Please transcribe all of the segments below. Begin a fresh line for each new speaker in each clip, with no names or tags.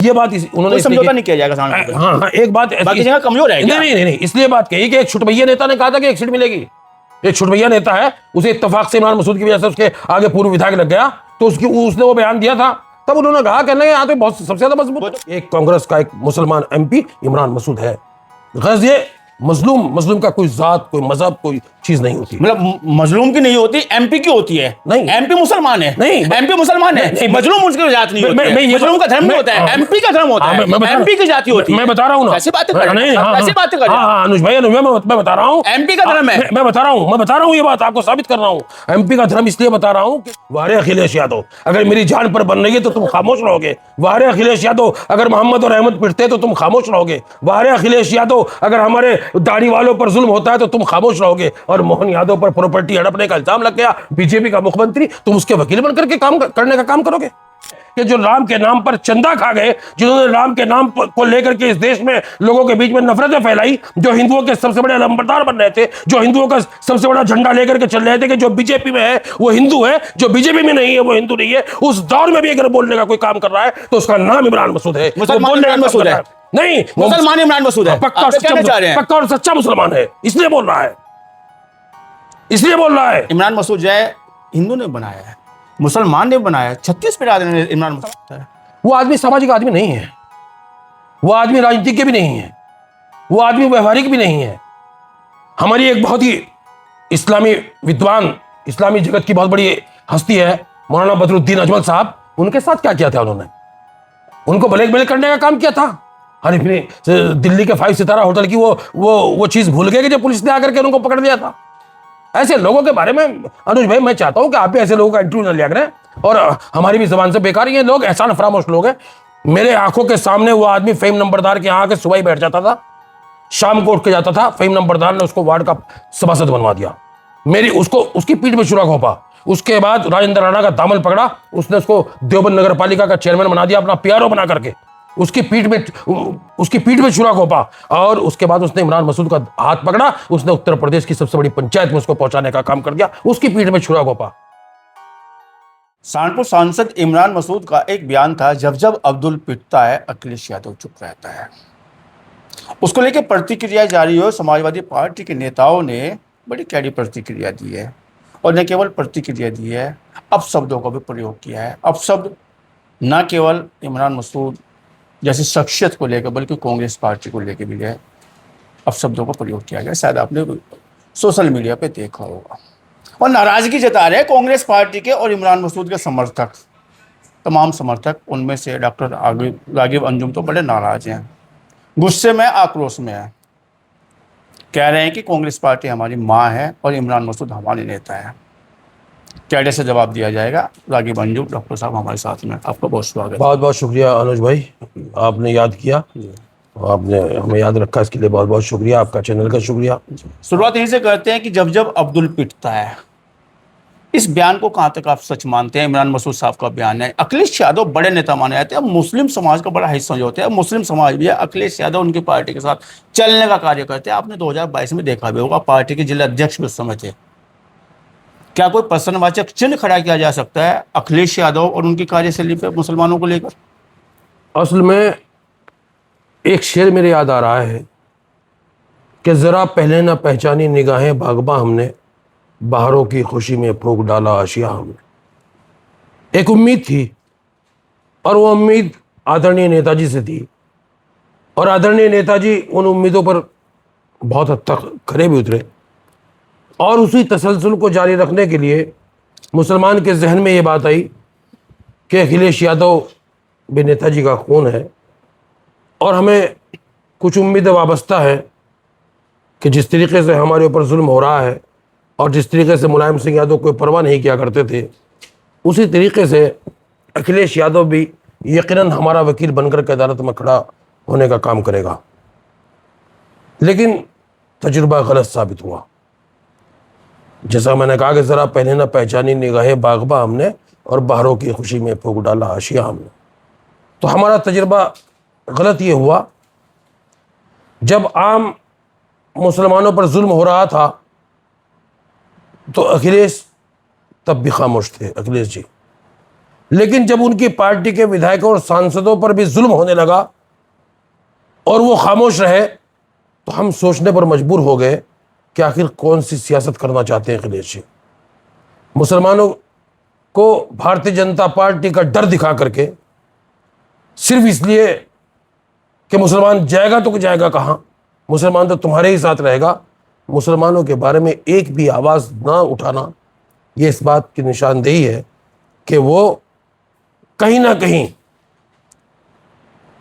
ये बात उन्होंने
समझौता नहीं किया जाएगा सामने।
हाँ, एक बात,
बाकी जगह कमजोर है।
नहीं, इसलिए बात कही कि एक छुटभैया नेता ने कहा था कि एक सीट मिलेगी। एक छुटभैया नेता है, उसे इत्तेफाक से इमरान मसूद की वजह से उसके आगे पूर्व विधायक लग गया, तो उसने वो बयान दिया था, तब उन्होंने कहा कहने यहाँ तो बहुत सबसे ज्यादा मजबूत एक कांग्रेस का एक मुसलमान MP इमरान मसूद है। गैर ये मजलूम का कोई जात, कोई मजहब, कोई चीज नहीं होती।
मतलब मजलूम की नहीं होती, MP की होती है।
नहीं,
MP मुसलमान है।
नहीं,
MP मुसलमान है, मजलूम उसकी जात नहीं होती है। मजलूम का धर्म नहीं होता है, MP का धर्म होता है, MP की जाति होती है।
मैं बता रहा हूँ ना,
ऐसी बातें कर रहे हैं, ऐसी बातें कर रहे हैं।
हाँ अनुज भाई, मैं बता रहा हूँ
MP का धर्म है।
मैं बता रहा हूँ ये बात आपको साबित कर रहा हूँ। MP का धर्म इसलिए बता रहा हूँ कि वारे अखिलेश यादव, अगर मेरी जान पर बन रही है तो तुम खामोश रहोगे। वारे अखिलेश यादव, अगर मोहम्मद और अहमद पिटते तो तुम खामोश रहोगे। वारे अखिलेश यादव, अगर हमारे दाढ़ी वालों पर जुल्म होता है तो तुम खामोश रहोगे। और मोहन यादव पर प्रॉपर्टी हड़पने का इल्जाम लग गया, बीजेपी का मुख्यमंत्री, तुम उसके वकील बनकर के काम करने का काम करोगे? कि जो राम के नाम पर चंदा खा गए, जिन्होंने राम के नाम को लेकर के इस देश में लोगों के बीच में नफरतें फैलाई, जो हिंदुओं के सबसे बड़े अलंबरदार बन रहे थे, जो हिंदुओं का सबसे बड़ा झंडा लेकर के चल रहे थे कि जो बीजेपी में है वो हिंदू है, जो बीजेपी में नहीं है वो हिंदू नहीं है, उस दौर में भी अगर बोलने का कोई काम कर रहा है तो उसका नाम इमरान मसूद है।
इमरान मसूद है,
नहीं,
मुसलमान इमरान मसूद है,
पक्का और सच्चा मुसलमान है, इसलिए बोल रहा है, इसलिए बोल रहा है।
इमरान मसूद जो है हिंदू ने बनाया है, मुसलमान ने बनाया, 36 बिरादरी ने इमरान मसूद है।
वो आदमी सामाजिक आदमी नहीं है, वो आदमी राजनीतिज्ञ भी नहीं है, वो आदमी व्यवहारिक भी नहीं है। हमारी एक बहुत ही इस्लामी विद्वान, इस्लामी जगत की बहुत बड़ी हस्ती है मौलाना बदरुद्दीन अजमल साहब, उनके साथ क्या किया था उन्होंने? उनको ब्लैकमेल करने का काम किया था। अरे फिर दिल्ली के 5 सितारा होटल की वो चीज भूल गए कि जब पुलिस ने आकर के उनको पकड़ लिया था। ऐसे लोगों के बारे में अनुज भाई मैं चाहता हूं कि आप भी ऐसे लोगों का इंटरव्यू न लिया करें, और हमारी भी जबान से बेकार ये लोग एहसान फरामोश लोग हैं। मेरे आंखों के सामने वो आदमी फ़हीम नंबरदार के यहाँ आके सुबह ही बैठ जाता था, शाम को उठ के जाता था। फ़हीम नंबरदार ने उसको वार्ड का सभासद बनवा दिया, उसकी पीठ में छुरा घोंपा। उसके बाद राजेंद्र राणा का दामन पकड़ा, उसने उसको देवबंद नगर पालिका का चेयरमैन बना दिया, अपना PRO बना करके उसकी पीठ में छुरा घोंपा। और उसके बाद उसने इमरान मसूद का हाथ पकड़ा, उसने उत्तर प्रदेश की सबसे बड़ी पंचायत में उसको पहुंचाने का काम कर दिया, उसकी पीठ में छुरा घोंपा।
सहारनपुर सांसद इमरान मसूद का एक बयान था, जब अब्दुल पिटता है अखिलेश यादव चुप रहता है। उसको लेकर प्रतिक्रिया जारी हो, समाजवादी पार्टी के नेताओं ने बड़ी कड़ी प्रतिक्रिया दी है, और न केवल प्रतिक्रिया दी है, अब शब्दों का भी प्रयोग किया है। अब शब्द न केवल इमरान मसूद जैसी शख्सियत को लेकर बल्कि कांग्रेस पार्टी को लेकर भी है, अब शब्दों का प्रयोग किया गया। शायद आपने सोशल मीडिया पे देखा होगा, और नाराजगी जता रहे कांग्रेस पार्टी के और इमरान मसूद के समर्थक, तमाम समर्थक। उनमें से डॉक्टर रागिब अंजुम तो बड़े नाराज हैं, गुस्से में, आक्रोश में है। कह रहे हैं कि कांग्रेस पार्टी हमारी माँ है और इमरान मसूद हमारे नेता है। कैडे से जवाब दिया जाएगा। रागिब अंजुम डॉक्टर साहब हमारे साथ में, आपका बहुत स्वागत है।
बहुत बहुत शुक्रिया अनुज भाई, आपने याद किया, आपने हमें याद रखा, इसके लिए बहुत बहुत शुक्रिया, आपका चैनल का शुक्रिया।
शुरुआत यहीं से करते हैं कि जब अब्दुल पिटता है, इस बयान को कहाँ तक आप सच मानते हैं? इमरान मसूद साहब का बयान है, अखिलेश यादव बड़े नेता माने जाते हैं, मुस्लिम समाज का बड़ा हिस्सा जो होता है, मुस्लिम समाज भी है, अखिलेश यादव उनकी पार्टी के साथ चलने का कार्य करते हैं। आपने 2022 में देखा भी होगा, पार्टी के जिला अध्यक्ष भी उस समय थे। क्या कोई प्रश्नवाचक चिन्ह खड़ा किया जा सकता है अखिलेश यादव और उनकी कार्यशैली पे मुसलमानों को लेकर?
असल में एक शेर मेरे याद आ रहा है कि जरा पहले ना पहचानी निगाहें बागबा हमने, बाहरों की खुशी में फूंक डाला आशिया हमने। एक उम्मीद थी, और वो उम्मीद आदरणीय नेताजी से थी, और आदरणीय नेताजी उन उम्मीदों पर बहुत हद तक खरे भी उतरे, और उसी तसलसल को जारी रखने के लिए मुसलमान के जहन में ये बात आई कि अखिलेश यादव भी नेताजी का खून है, और हमें कुछ उम्मीदें वाबस्ता है कि जिस तरीके से हमारे ऊपर जुल्म हो रहा है, और जिस तरीके से मुलायम सिंह यादव कोई परवाह नहीं किया करते थे, उसी तरीके से अखिलेश यादव भी यकीनन हमारा वकील बनकर के अदालत में खड़ा होने का काम करेगा। लेकिन तजुर्बा गलत साबित हुआ। जैसा मैंने कहा कि ज़रा पहले ना पहचानी निगाहें बागबा हमने, और बाहरों की खुशी में फूंक डाला आशिया हमने। तो हमारा तजुर्बा गलत ये हुआ, जब आम मुसलमानों पर जुल्म हो रहा था तो अखिलेश तब भी खामोश थे। अखिलेश जी लेकिन जब उनकी पार्टी के विधायकों और सांसदों पर भी जुल्म होने लगा और वो खामोश रहे, तो हम सोचने पर मजबूर हो गए कि आखिर कौन सी सियासत करना चाहते हैं अखिलेश जी। मुसलमानों को भारतीय जनता पार्टी का डर दिखा करके, सिर्फ इसलिए कि मुसलमान जाएगा तो जाएगा कहाँ, मुसलमान तो तुम्हारे ही साथ रहेगा, मुसलमानों के बारे में एक भी आवाज़ ना उठाना, ये इस बात की निशानदेही है कि वो कहीं ना कहीं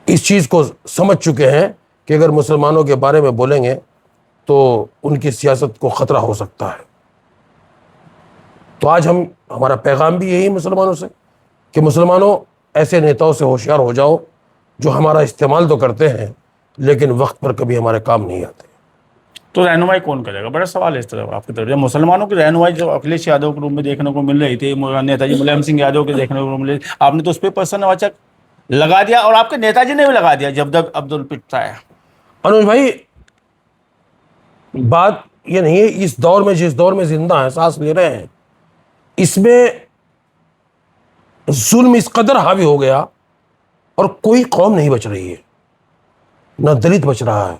इस चीज़ को समझ चुके हैं कि अगर मुसलमानों के बारे में बोलेंगे तो उनकी सियासत को ख़तरा हो सकता है। तो आज हमारा पैगाम भी यही मुसलमानों से कि मुसलमानों, ऐसे नेताओं से होशियार हो जाओ जो हमारा इस्तेमाल तो करते हैं लेकिन वक्त पर कभी हमारे काम नहीं आते।
तो रहनुमाई कौन करेगा? बड़ा सवाल है इस तरफ आपकी तरफ। मुसलमानों की रहनुमाई जो अखिलेश यादव के रूप में देखने को मिल रही थी, नेताजी मुलायम सिंह यादव के देखने को मिल रही थी, आपने तो उस पर प्रश्नवाचक लगा दिया और आपके नेताजी ने भी लगा दिया जब तक अब्दुल पिटता है।
अनुज भाई, बात ये नहीं है, इस दौर में, जिस दौर में जिंदा है, सांस ले रहे हैं, इसमें जुल्म इस कदर हावी हो गया और कोई कौम नहीं बच रही है। न दलित बच रहा है,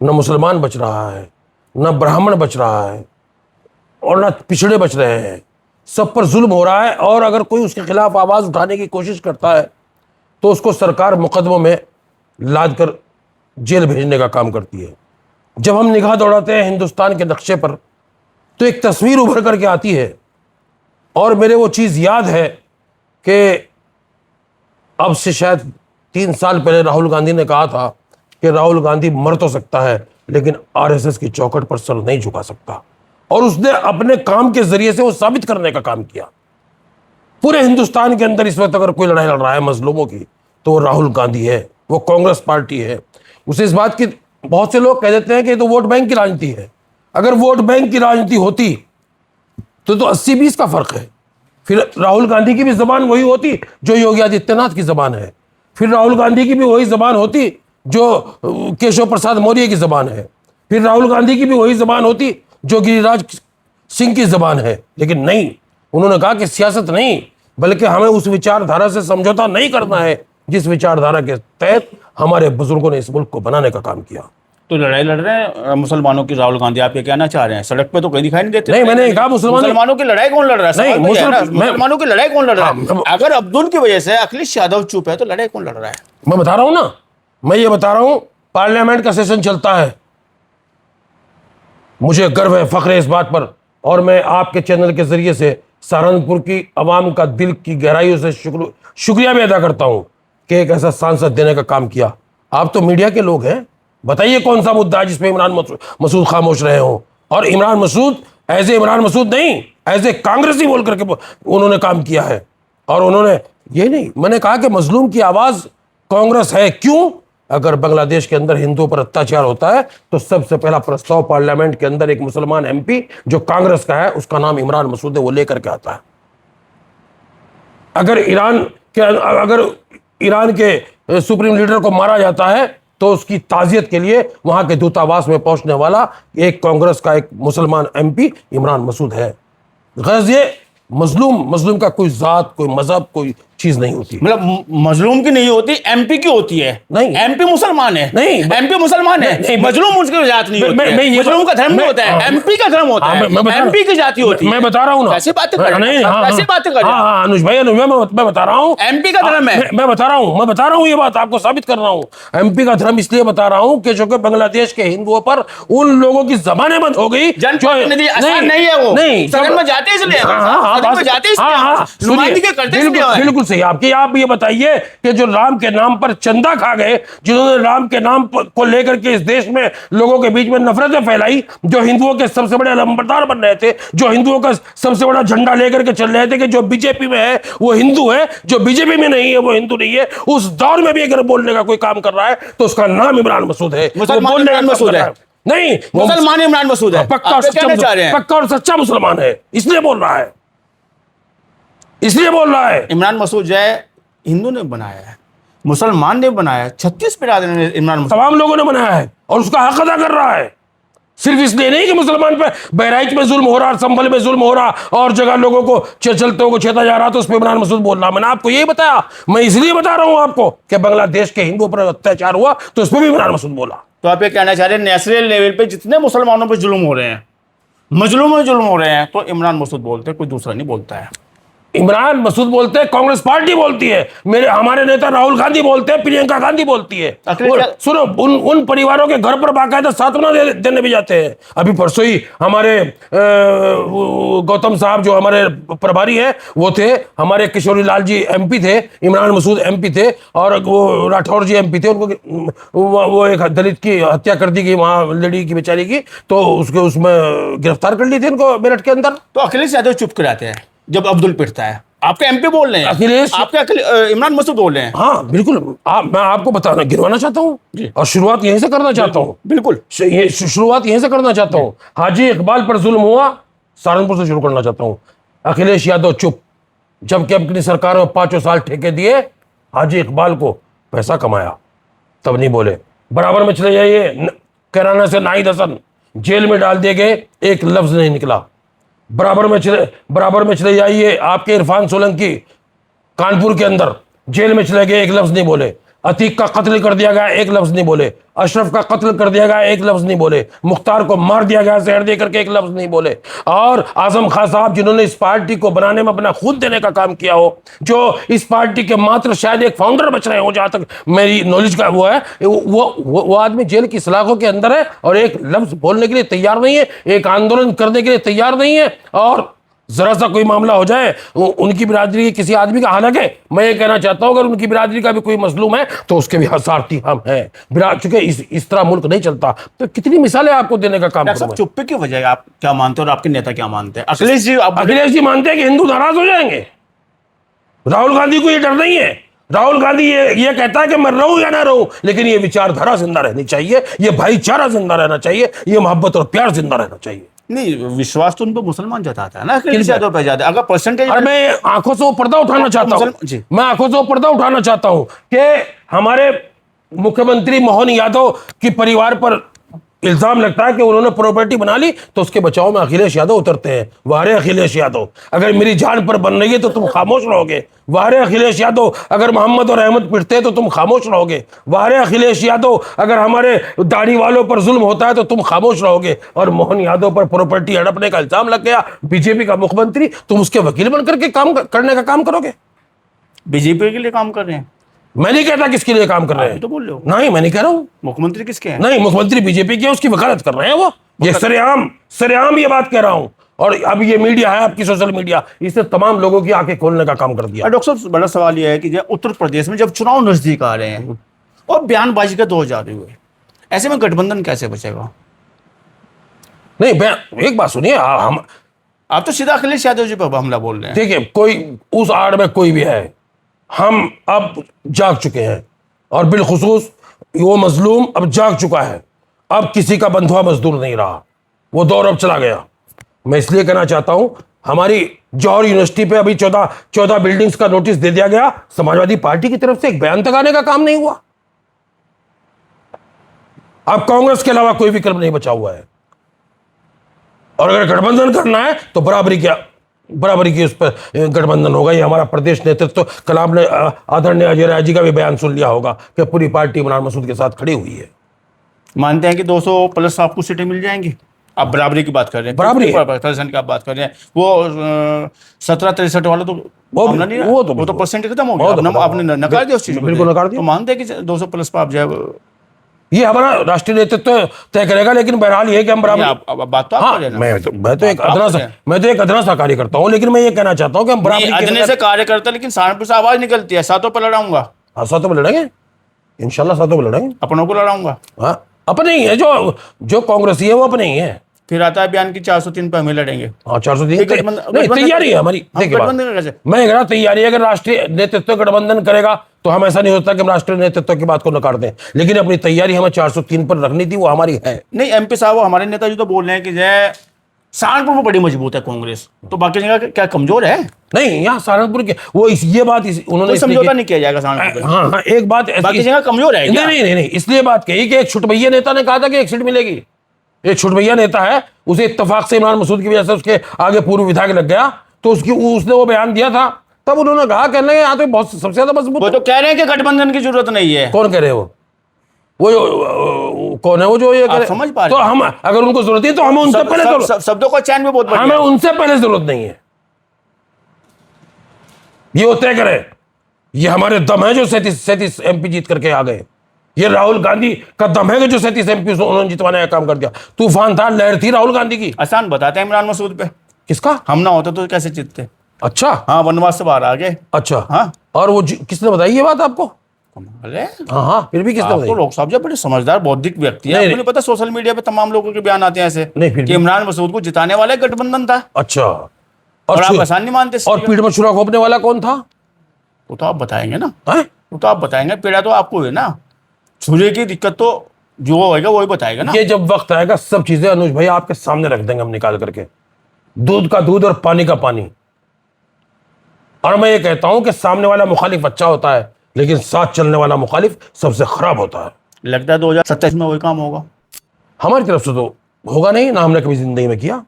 न मुसलमान बच रहा है, न ब्राह्मण बच रहा है और न पिछड़े बच रहे हैं। सब पर जुल्म हो रहा है और अगर कोई उसके खिलाफ आवाज़ उठाने की कोशिश करता है तो उसको सरकार मुकदमों में लाद कर जेल भेजने का काम करती है। जब हम निगाह दौड़ाते हैं हिंदुस्तान के नक्शे पर तो एक तस्वीर उभर करके आती है और मेरे वो चीज़ याद है कि अब से शायद 3 साल पहले राहुल गांधी ने कहा था कि राहुल गांधी मर तो सकता है लेकिन आरएसएस की चौखट पर सर नहीं झुका सकता, और उसने अपने काम के जरिए से वो साबित करने का काम किया। पूरे हिंदुस्तान के अंदर इस वक्त अगर कोई लड़ाई लड़ रहा है मजलूमों की तो वो राहुल गांधी है, वो कांग्रेस पार्टी है। उसे इस बात की, बहुत से लोग कह देते हैं कि तो वोट बैंक की राजनीति है। अगर वोट बैंक की राजनीति होती तो 80-20 का फर्क है। फिर राहुल गांधी की भी जबान वही होती जो योगी आदित्यनाथ की जबान है, फिर राहुल गांधी की भी वही जबान होती जो केशव प्रसाद मौर्य की जबान है, फिर राहुल गांधी की भी वही जबान होती जो गिरिराज सिंह की जबान है। लेकिन नहीं, उन्होंने कहा कि सियासत नहीं, बल्कि हमें उस विचारधारा से समझौता नहीं करना है जिस विचारधारा के तहत हमारे बुजुर्गों ने इस मुल्क को बनाने का काम किया।
तो लड़ाई लड़ रहे हैं मुसलमानों की राहुल गांधी, आप ये कहना चाह रहे हैं? सड़क पे तो कहीं दिखाई नहीं देते।
नहीं, मैंने कहा
मुसलमानों की लड़ाई कौन लड़ रहा है?
नहीं,
मुसलमानों की लड़ाई कौन लड़ रहा है? अगर अब्दुल की वजह से अखिलेश यादव चुप है तो लड़ाई कौन लड़ रहा है?
मैं बता रहा हूं ना, मैं ये बता रहा हूं, पार्लियामेंट का सेशन चलता है, मुझे गर्व है, फख्र है इस बात पर, और मैं आपके चैनल के जरिए से सहारनपुर की आवाम का दिल की गहराइयों से शुक्रिया भी अदा करता हूं कि एक ऐसा सांसद देने का काम किया। आप तो मीडिया के लोग हैं, बताइए कौन सा मुद्दा है जिसमें इमरान मसूद खामोश रहे हो? और इमरान मसूद एज ए इमरान मसूद नहीं, एज ए कांग्रेसी बोल करके उन्होंने काम किया है। और उन्होंने ये नहीं, मैंने कहा कि मजलूम की आवाज कांग्रेस है। क्यों? अगर बांग्लादेश के अंदर हिंदुओं पर अत्याचार होता है तो सबसे पहला प्रस्ताव पार्लियामेंट के अंदर एक मुसलमान एमपी जो कांग्रेस का है, उसका नाम इमरान मसूद है, वो लेकर के आता है। अगर ईरान के सुप्रीम लीडर को मारा जाता है तो उसकी ताजियत के लिए वहां के दूतावास में पहुंचने वाला एक कांग्रेस का एक मुसलमान एमपी इमरान मसूद है। गैर ये मजलूम का कोई जात, कोई मजहब, कोई चीज नहीं होती।
मतलब मजलूम की नहीं होती, एमपी की होती है।
नहीं,
एमपी मुसलमान है।
नहीं,
एमपी मुसलमान है, मजलूम उसकी जात नहीं होती है। मजलूम का धर्म नहीं होता है, एमपी का धर्म होता है, एमपी की जाति होती है।
मैं बता रहा हूँ ना,
ऐसी बातें कर रहे हैं, ऐसी बातें कर रहे हैं।
अनुज भाई, मैं बता रहा हूँ,
एमपी का धर्म है।
मैं बता रहा हूँ ये बात आपको साबित कर रहा हूँ। एमपी का धर्म इसलिए बता रहा हूँ कि जो कि बांग्लादेश के हिंदुओं पर उन लोगों की जबानें बंद हो गई
जनप्रतिनिधि आसान नहीं है। वो नहीं सदन में जाते इसलिए,
बिल्कुल सही आपकी। आप ये बताइए कि जो राम के नाम पर चंदा खा गए, जिन्होंने राम के नाम को लेकर के इस देश में लोगों के बीच में नफरतें फैलाई, जो हिंदुओं के सबसे बड़े अलंबरदार बन रहे थे, जो हिंदुओं का सबसे बड़ा झंडा लेकर के चल रहे थे कि जो बीजेपी में है वो हिंदू है, जो बीजेपी में नहीं है वो हिंदू नहीं है, उस दौर में भी अगर बोलने का कोई काम कर रहा है तो उसका नाम इमरान मसूद है।
मुसलमान इमरान मसूद है,
नहीं
मुसलमान इमरान मसूद है,
पक्का और सच्चा मुसलमान है, इसलिए बोल रहा है, इसलिए बोल रहा है।
इमरान मसूद जो है हिंदू ने बनाया है, मुसलमान ने बनाया है, 36 बिरादरी ने इमरान मसूद,
तमाम लोगों ने बनाया है और उसका हक अदा कर रहा है। सिर्फ इसलिए नहीं कि मुसलमान पे बहराइच में जुल्म हो रहा, संभल में जुल्म हो रहा और जगह लोगों को चलते को छेड़ा जा रहा, तो उस पर इमरान मसूद बोल रहा। मैंने आपको यही बताया, मैं इसलिए बता रहा हूं आपको कि बांग्लादेश के हिंदुओं पर अत्याचार हुआ तो उस पर भी इमरान मसूद बोला।
तो आप ये कहना चाह रहे हैं नेशनल लेवल पे जितने मुसलमानों पे जुल्म हो रहे हैं, मजलूम में जुल्म हो रहे हैं, तो इमरान मसूद बोलते हैं, कोई दूसरा नहीं बोलता है।
इमरान मसूद बोलते हैं, कांग्रेस पार्टी बोलती है, हमारे नेता राहुल गांधी बोलते हैं, प्रियंका गांधी बोलती है। सुनो, उन परिवारों के घर पर बाकायदा सांत्वना देने भी जाते हैं। अभी परसों ही हमारे गौतम साहब जो हमारे प्रभारी है वो थे, हमारे किशोरी लाल जी एमपी थे, इमरान मसूद एमपी थे और वो राठौर जी एमपी थे। उनको वो एक दलित की हत्या कर दी गई वहां लेडी की बेचारी की, तो उसमें गिरफ्तार कर ली थी इनको मेरठ के अंदर।
तो अखिलेश यादव चुप कराते हैं जब अब्दुल पिटता है, आपके एमपी बोल रहे हैं,
अखिलेश
आपके इमरान मसूद बोल रहे हैं।
हाँ बिल्कुल, मैं आपको बताना गिरवाना चाहता हूँ और शुरुआत यहीं से करना चाहता हूँ।
बिल्कुल
शुरुआत यहीं से करना चाहता हूँ। हाजी इकबाल पर जुल्म हुआ, सहारनपुर से शुरू करना चाहता हूँ। अखिलेश यादव चुप, जबकि अपनी सरकार में 5 साल ठेके दिए, हाजी इकबाल को पैसा कमाया, तब नहीं बोले। बराबर में चले जाइए, कैराना से नाहिद हसन जेल में डाल दिए गए, एक लफ्ज नहीं निकला। बराबर में चले जाइए, आपके इरफान सोलंकी कानपुर के अंदर जेल में चले गए, एक लफ्ज नहीं बोले। अतीक का कत्ल कर दिया गया, एक लफ्ज नहीं बोले। अशरफ का कत्ल कर दिया गया, एक लफ्ज नहीं बोले। मुख्तार को मार दिया गया जहर दे करके, एक लफ्ज नहीं बोले। और आजम खान साहब जिन्होंने इस पार्टी को बनाने में अपना खून देने का काम किया हो, जो इस पार्टी के मात्र शायद एक फाउंडर बच रहे हो, जहां तक मेरी नॉलेज का वो है, वो आदमी जेल की सलाखों के अंदर है और एक लफ्ज बोलने के लिए तैयार नहीं है, एक आंदोलन करने के लिए तैयार नहीं है। और जरा सा कोई मामला हो जाए उनकी बिरादरी के किसी आदमी का, हालांकि मैं ये कहना चाहता हूं अगर उनकी बिरादरी का भी कोई मजलूम है तो उसके भी हसारती हम हैं। चूंकि इस तरह मुल्क नहीं चलता। तो कितनी मिसालें आपको देने का काम करूं मैं।
चुप्पे की वजह आप क्या मानते हो और आपके नेता क्या मानते हैं?
अखिलेश जी मानते हैं कि हिंदू नाराज हो जाएंगे। राहुल गांधी को ये डर नहीं है। राहुल गांधी ये कहता है कि मैं रहूं या ना रहूं, लेकिन ये विचारधारा जिंदा रहनी चाहिए, ये भाईचारा जिंदा रहना चाहिए, ये मोहब्बत और प्यार जिंदा रहना चाहिए।
नहीं, विश्वास तो उन पर मुसलमान जताता है ना, अखिलेश यादव पे ज्यादा। अगर परसेंटेज,
मैं आंखों से वो पर्दा उठाना चाहता हूँ, मैं आंखों से वो पर्दा उठाना चाहता हूँ कि हमारे मुख्यमंत्री मोहन यादव की परिवार पर इल्जाम लगता है कि उन्होंने प्रॉपर्टी बना ली, तो उसके बचाव में अखिलेश यादव उतरते हैं। वारे अखिलेश यादव, अगर मेरी जान पर बन रही है तो तुम खामोश रहोगे। वारे अखिलेश यादव, अगर मोहम्मद और अहमद पिटते हैं तो तुम खामोश रहोगे। वारे अखिलेश यादव, अगर हमारे दाढ़ी वालों पर जुल्म होता है तो तुम खामोश रहोगे। और मोहन यादव पर प्रॉपर्टी हड़पने का इल्जाम लग गया, बीजेपी का मुख्यमंत्री, तुम उसके वकील बनकर के काम करने का काम करोगे।
बीजेपी के लिए काम कर रहे हैं?
मैं नहीं कहता किसके लिए काम कर रहे हैं,
तो बोल रहे हो।
नहीं मैं नहीं कह रहा हूँ।
मुख्यमंत्री किसके हैं?
नहीं, मुख्यमंत्री बीजेपी के, उसकी वकालत कर रहे हैं वो। ये सरेआम ये बात कह रहा हूं। और अब ये मीडिया है, आपकी सोशल मीडिया, इसने तमाम लोगों की आंखें खोलने का काम कर दिया।
डॉक्टर साहब, बड़ा सवाल यह है कि उत्तर प्रदेश में जब चुनाव नजदीक आ रहे हैं और बयानबाजी का दौर जारी हुए, ऐसे में गठबंधन कैसे बचेगा?
नहीं, एक बात सुनिए,
आप तो सीधा अखिलेश यादव जी पर हमला बोल रहे हैं।
देखिए, कोई उस आड़ में कोई भी है, हम अब जाग चुके हैं और बिलखुसूस वो मजलूम अब जाग चुका है। अब किसी का बंधुआ मजदूर नहीं रहा, वो दौर अब चला गया। मैं इसलिए कहना चाहता हूं, हमारी जौहर यूनिवर्सिटी पे अभी 14 बिल्डिंग्स का नोटिस दे दिया गया, समाजवादी पार्टी की तरफ से एक बयान तक आने का काम नहीं हुआ। अब कांग्रेस के अलावा कोई विकल्प नहीं बचा हुआ है। और अगर गठबंधन करना है तो बराबरी की उस पर गठबंधन होगा। ये हमारा प्रदेश नेतृत्व, कल आपने आदरणीय अजय राय जी का भी बयान सुन लिया होगा कि पूरी पार्टी इमरान मसूद के साथ खड़ी हुई है।
मानते हैं कि 200 प्लस आपको सीटें मिल जाएंगी? आप बराबरी की बात कर रहे हैं, बराबरी की आप बात कर रहे हैं। वो 17-63 वाला तो वो तो परसेंटेज खत्म हो गया, आपने नकार दिया उस चीज को।
बिल्कुल नकार दिया।
तो मानते हैं कि 200 प्लस पर आप जाए,
ये हमारा राष्ट्रीय नेतृत्व तय करेगा। लेकिन बहरहाल ये कि हम बराबर
बात तो
हाँ, मैं तो एक अदना सा कार्य करता हूँ, लेकिन मैं ये कहना चाहता हूँ कि हम बराबर
अदने से कार्य करता, लेकिन सहारनपुर से आवाज निकलती है, सातों पर लड़ाऊंगा।
हाँ, सातों पर लड़ेंगे, इंशाल्लाह सातों पर लड़ेंगे।
अपनों को लड़ाऊंगा।
हाँ, अपने ही है, जो कांग्रेसी है वो अपने ही है।
फिर आता है बयान की 403 पे हमें लड़ेंगे।
हाँ, 403 नहीं, तैयारी है हमारी। देखिए, मैं कह रहा तैयारी है। अगर राष्ट्रीय नेतृत्व गठबंधन करेगा तो हम ऐसा नहीं होता कि हम राष्ट्रीय नेतृत्व की बात को नकार दें, लेकिन अपनी तैयारी हमें 403 पर रखनी थी, वो हमारी है।
नहीं, एमपी साहब, हमारे नेताजी तो बोल रहे हैं कि जय सहारनपुर में बड़ी मजबूत है कांग्रेस, तो बाकी जगह क्या कमजोर है? नहीं,
यहाँ सहारनपुर के वो ये बात उन्होंने
समझौता नहीं किया जाएगा सहारनपुर।
हाँ, एक बात
बाकी जगह कमजोर है।
नहीं, इसलिए बात कही कि एक छुटभैया नेता ने कहा था कि एक सीट मिलेगी। एक छुटभैया नेता है, उसे इत्तेफाक से इमरान मसूद की वजह से उसके आगे पूर्व विधायक लग गया, तो उसने वो बयान दिया था, तब उन्होंने कहा कहने यहाँ तो बहुत सबसे ज्यादा मजबूत।
वो तो कह रहे हैं कि गठबंधन की जरूरत नहीं है।
कौन कह रहे हैं कौन है वो जो ये कह रहे?
समझ पा रहे
तो हम अगर उनको जरूरत है तो हमें उनसे पहले
शब्दों का चयन भी बहुत बढ़िया
हमें
है।
उनसे पहले जरूरत नहीं है, ये वो तय करे। ये हमारे दम है जो 37 MP जीत करके आ गए। ये राहुल गांधी का दम है कि जो 37 MP उन्होंने जितवाने का काम कर दिया। तूफान था, लहर थी राहुल गांधी की।
आसान बताते हैं इमरान मसूद पे।
किसका?
हम ना होते तो कैसे जीतते।
अच्छा,
हाँ, वनवास से बाहर आ गए।
अच्छा,
हाँ,
और वो किसने बताई ये बात आपको?
अरे
हाँ हाँ, फिर भी किसने
आपको
बताई?
लोग साहब जब बड़े समझदार बौद्धिक व्यक्ति है,
नहीं,
आपको नहीं पता सोशल मीडिया पे तमाम लोगों के बयान आते हैं ऐसे
नहीं, फिर
कि
भी।
इमरान मसूद को जिताने वाला एक गठबंधन था
अच्छा,
और आप आसान नहीं मानते।
और पीठ में छुरा घोंपने वाला कौन था?
वो तो आप बताएंगे ना,
हैं?
वो तो आप बताएंगे। पीड़ा तो आपको है ना, छुरे की दिक्कत तो जो होएगा वही बताएगा ना।
ये जब वक्त आएगा सब चीजें अनुज भाई आपके सामने रख देंगे हम निकाल करके, दूध का दूध और पानी का पानी। और मैं ये कहता हूं कि सामने वाला मुखालिफ अच्छा होता है, लेकिन साथ चलने वाला मुखालिफ सबसे खराब होता है।
लगता है 2027 में वही काम होगा
हमारी तरफ से तो होगा नहीं ना, हमने कभी जिंदगी में किया।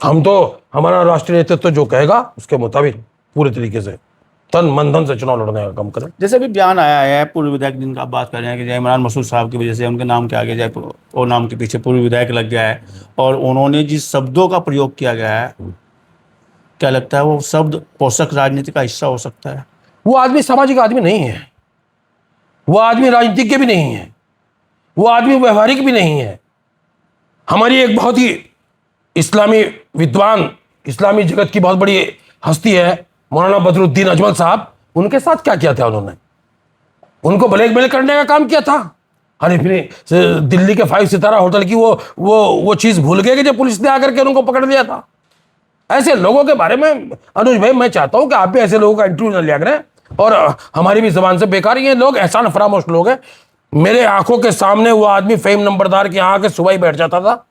हम तो हमारा राष्ट्रीय नेतृत्व जो कहेगा उसके मुताबिक पूरे तरीके से तन मन धन से चुनाव लड़ने का काम करें।
जैसे अभी बयान आया है पूर्व विधायक जिनका आप बात कर रहे हैं कि जय इमरान मसूद साहब की वजह से उनके नाम के आगे जय और नाम के पीछे पूर्व विधायक लग गया है, और उन्होंने जिस शब्दों का प्रयोग किया गया है, क्या लगता है वो शब्द पोषक राजनीति का हिस्सा हो सकता है?
वो आदमी सामाजिक आदमी नहीं है, वो आदमी राजनीतिज्ञ भी नहीं है, वो आदमी व्यवहारिक भी नहीं है। हमारी एक बहुत ही इस्लामी विद्वान, इस्लामी जगत की बहुत बड़ी हस्ती है मौलाना बदरुद्दीन अजमल साहब, उनके साथ क्या किया था उन्होंने? उनको ब्लैकमेल करने का काम किया था। अरे फिर दिल्ली के 5 सितारा होटल की वो चीज भूल गए कि जब पुलिस ने आकर के उनको पकड़ लिया था। ऐसे लोगों के बारे में अनुज भाई मैं चाहता हूं कि आप भी ऐसे लोगों का इंटरव्यू न लिया करें, और हमारी भी जबान से बेकार ये लोग एहसान फरामोश लोग हैं। मेरे आंखों के सामने वो आदमी फहीम नंबरदार के यहाँ आके सुबह ही बैठ जाता था,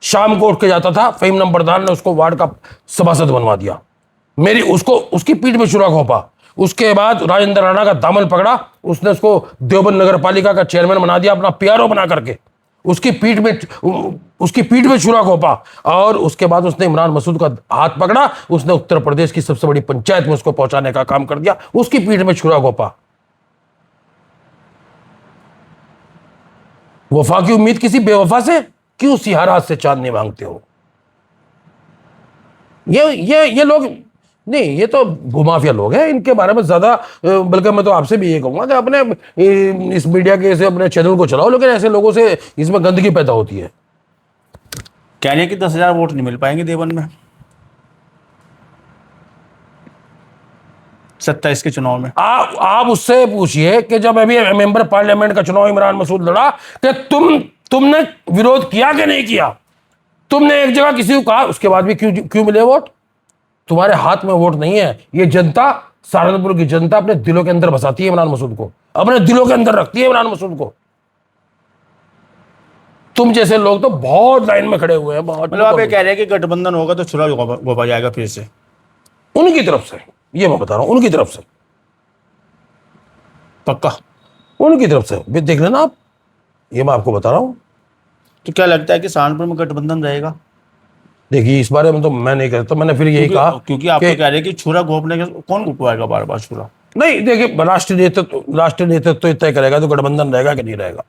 शाम को उठ के जाता था। फहीम नंबरदार ने उसको वार्ड का सभासद बनवा दिया, उसकी पीठ में छुरा घोंपा। उसके बाद राजेंद्र राणा का दामन पकड़ा, उसने उसको देवबंद नगर पालिका का चेयरमैन बना दिया, अपना PRO बना करके उसकी पीठ में छुरा घोंपा। और उसके बाद उसने इमरान मसूद का हाथ पकड़ा, उसने उत्तर प्रदेश की सबसे बड़ी पंचायत में उसको पहुंचाने का काम कर दिया, उसकी पीठ में छुरा घोंपा। वफा की उम्मीद किसी बेवफा से क्यों सिहारात से चांद नहीं मांगते हो? ये लोग नहीं, ये तो भूमाफिया लोग हैं। इनके बारे में ज्यादा, बल्कि मैं तो आपसे भी ये कहूंगा कि अपने इस मीडिया के से अपने चैनल को चलाओ, लेकिन ऐसे लोगों से इसमें गंदगी पैदा होती है।
कहने की 10,000 वोट नहीं मिल पाएंगे देवबंद में 27 के चुनाव में।
आप उससे पूछिए कि जब अभी मेंबर पार्लियामेंट का चुनाव इमरान मसूद लड़ा कि तुमने विरोध किया कि नहीं किया? तुमने एक जगह किसी को कहा, उसके बाद भी क्यों मिले वोट? तुम्हारे हाथ में वोट नहीं है। ये जनता, सहारनपुर की जनता अपने दिलों के अंदर बसाती है इमरान मसूद को, अपने दिलों के अंदर रखती है इमरान मसूद को। तुम जैसे लोग तो बहुत लाइन में खड़े हुए हैं। बहुत
मतलब आप ये कह रहे हैं कि गठबंधन होगा तो छुरा घोंपा जाएगा फिर से
उनकी तरफ से, ये मैं बता रहा हूं, उनकी तरफ से,
पक्का
उनकी तरफ से देख लेना आप, ये मैं आपको बता रहा हूं।
तो क्या लगता है कि सहारनपुर में गठबंधन रहेगा?
देखिए इस बारे में तो मैं नहीं कहता, मैंने फिर यही कहा
क्योंकि आप तो कह रहे हैं कि छुरा घोंपने का कौन घोंपवाएगा बार बार छुरा?
नहीं, देखिए राष्ट्रीय नेतृत्व तय करेगा तो गठबंधन रहेगा कि नहीं रहेगा।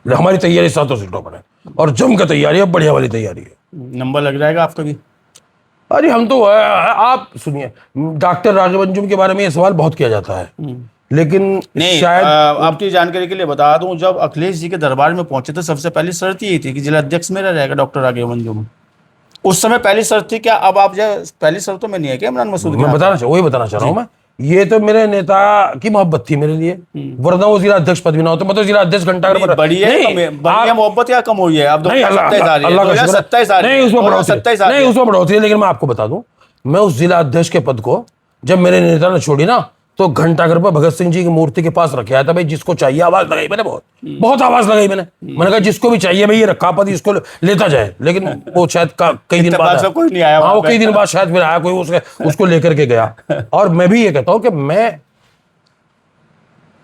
हमारी तैयारी 7 सीटों पर है और जम कर तैयारी है, बढ़िया वाली तैयारी है।
नंबर लग जाएगा आपका भी?
अरे हम तो आप सुनिए, डॉक्टर राघवंजुम के बारे में ये सवाल बहुत किया जाता है, लेकिन
नहीं,
शायद
आपकी जानकारी के लिए बता दूं, जब अखिलेश जी के दरबार में पहुंचे तो सबसे पहली शर्त यही थी कि जिला अध्यक्ष मेरा रहेगा डॉक्टर राघवंजुम। उस समय पहली शर्त थी। क्या अब आप जो पहली शर्तों में नहीं है क्या इमरान मसूद?
मैं वही बताना चाह रहा हूँ मैं, ये तो मेरे नेता की मोहब्बत थी मेरे लिए, वरना वो जिला अध्यक्ष पद भी ना होता। मैं तो जिला अध्यक्ष घंटा
बड़ी है मोहब्बत या कम हुई है? अब
नहीं, उसमें बढ़ोतरी है। लेकिन मैं आपको बता दूं, मैं उस जिला अध्यक्ष के पद को जब मेरे नेता ने छोड़ी ना, तो घंटाघर पर भगत सिंह जी की मूर्ति के पास रखे आया था। भाई जिसको चाहिए, आवाज लगाई मैंने, बहुत आवाज लगाई मैंने कहा जिसको भी चाहिए भाई ये रखा पद, इसको लेता जाए। लेकिन वो शायद कई दिन बाद
कोई नहीं आया।
हाँ, वो कई दिन बाद शायद फिर आया कोई, उसको लेकर के गया। और मैं भी ये कहता हूं कि मैं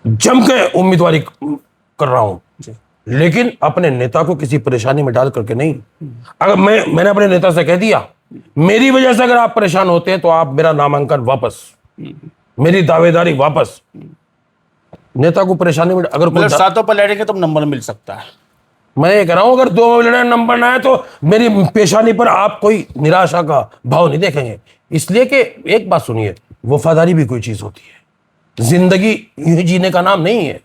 जम के उम्मीदवारी कर रहा हूं लेकिन अपने नेता को किसी परेशानी में डाल करके नहीं। अगर मैंने अपने नेता से कह दिया, मेरी वजह से अगर आप परेशान होते हैं तो आप मेरा नामांकन वापस, मेरी दावेदारी वापस। नेता को परेशानी में अगर कोई
मतलब सातों पर लड़ेंगे तो नंबर मिल सकता है।
मैं ये कह रहा हूं, अगर दो लड़े नंबर ना आए तो मेरी पेशानी पर आप कोई निराशा का भाव नहीं देखेंगे। इसलिए कि एक बात सुनिए, वफादारी भी कोई चीज होती है। जिंदगी यूं ही जीने का नाम नहीं है।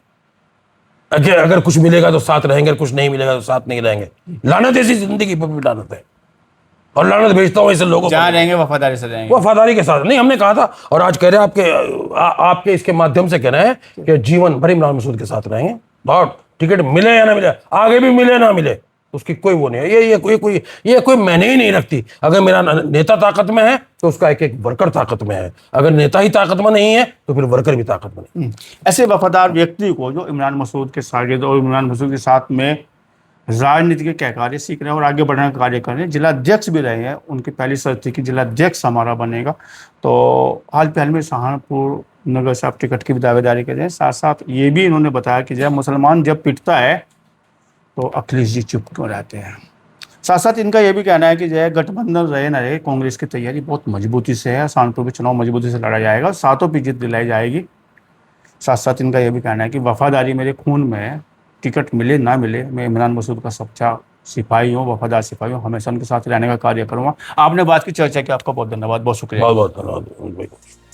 अगर कुछ मिलेगा तो साथ रहेंगे, कुछ नहीं मिलेगा तो साथ नहीं रहेंगे। लानत ऐसी जिंदगी पर भी लानत है, और लानत भेजता हूं ऐसे लोगों
जहाँ
पर।
रहेंगे वफादारी से रहेंगे।
वफादारी के साथ नहीं, हमने कहा था, और आज कह रहे हैं आपके इसके माध्यम से कह रहे हैं कि जीवन भर इमरान मसूद के साथ रहेंगे। और टिकट मिले या ना मिले, आगे भी मिले ना मिले, उसकी कोई वो नहीं है। ये कोई मैंने ही नहीं रखती। अगर मेरा नेता ताकत में है तो उसका एक एक वर्कर ताकत में है। अगर नेता ही ताकत में नहीं है तो फिर वर्कर भी ताकत में नहीं।
ऐसे वफादार व्यक्ति को जो इमरान मसूद के शागिर्द और इमरान मसूद के साथ में राजनीति के क्या कार्य सीख रहे हैं और आगे बढ़ने का कार्य कर रहे हैं, जिलाध्यक्ष भी रहे हैं। उनकी पहली शर्त थी कि जिलाध्यक्ष हमारा बनेगा। तो हाल फिलहाल में सहारनपुर नगर से आप टिकट की भी दावेदारी कर रहे हैं। साथ साथ ये भी इन्होंने बताया कि जब मुसलमान जब पिटता है तो अखिलेश जी चुप क्यों रहते हैं। साथ साथ इनका यह भी कहना है कि जो है गठबंधन रहे ना रहे, कांग्रेस की तैयारी बहुत मजबूती से है। सहारनपुर में चुनाव मजबूती से लड़ा जाएगा, सातों पे जीत दिलाई जाएगी। साथ साथ इनका यह भी कहना है कि वफादारी मेरे खून में है, टिकट मिले ना मिले मैं इमरान मसूद का सच्चा सिपाही हूँ, वफादार सिपाही हूँ, हमेशा उनके साथ रहने का कार्य करूँगा। आपने बात की, चर्चा की, आपका बहुत धन्यवाद, बहुत शुक्रिया।
बहुत बहुत धन्यवाद।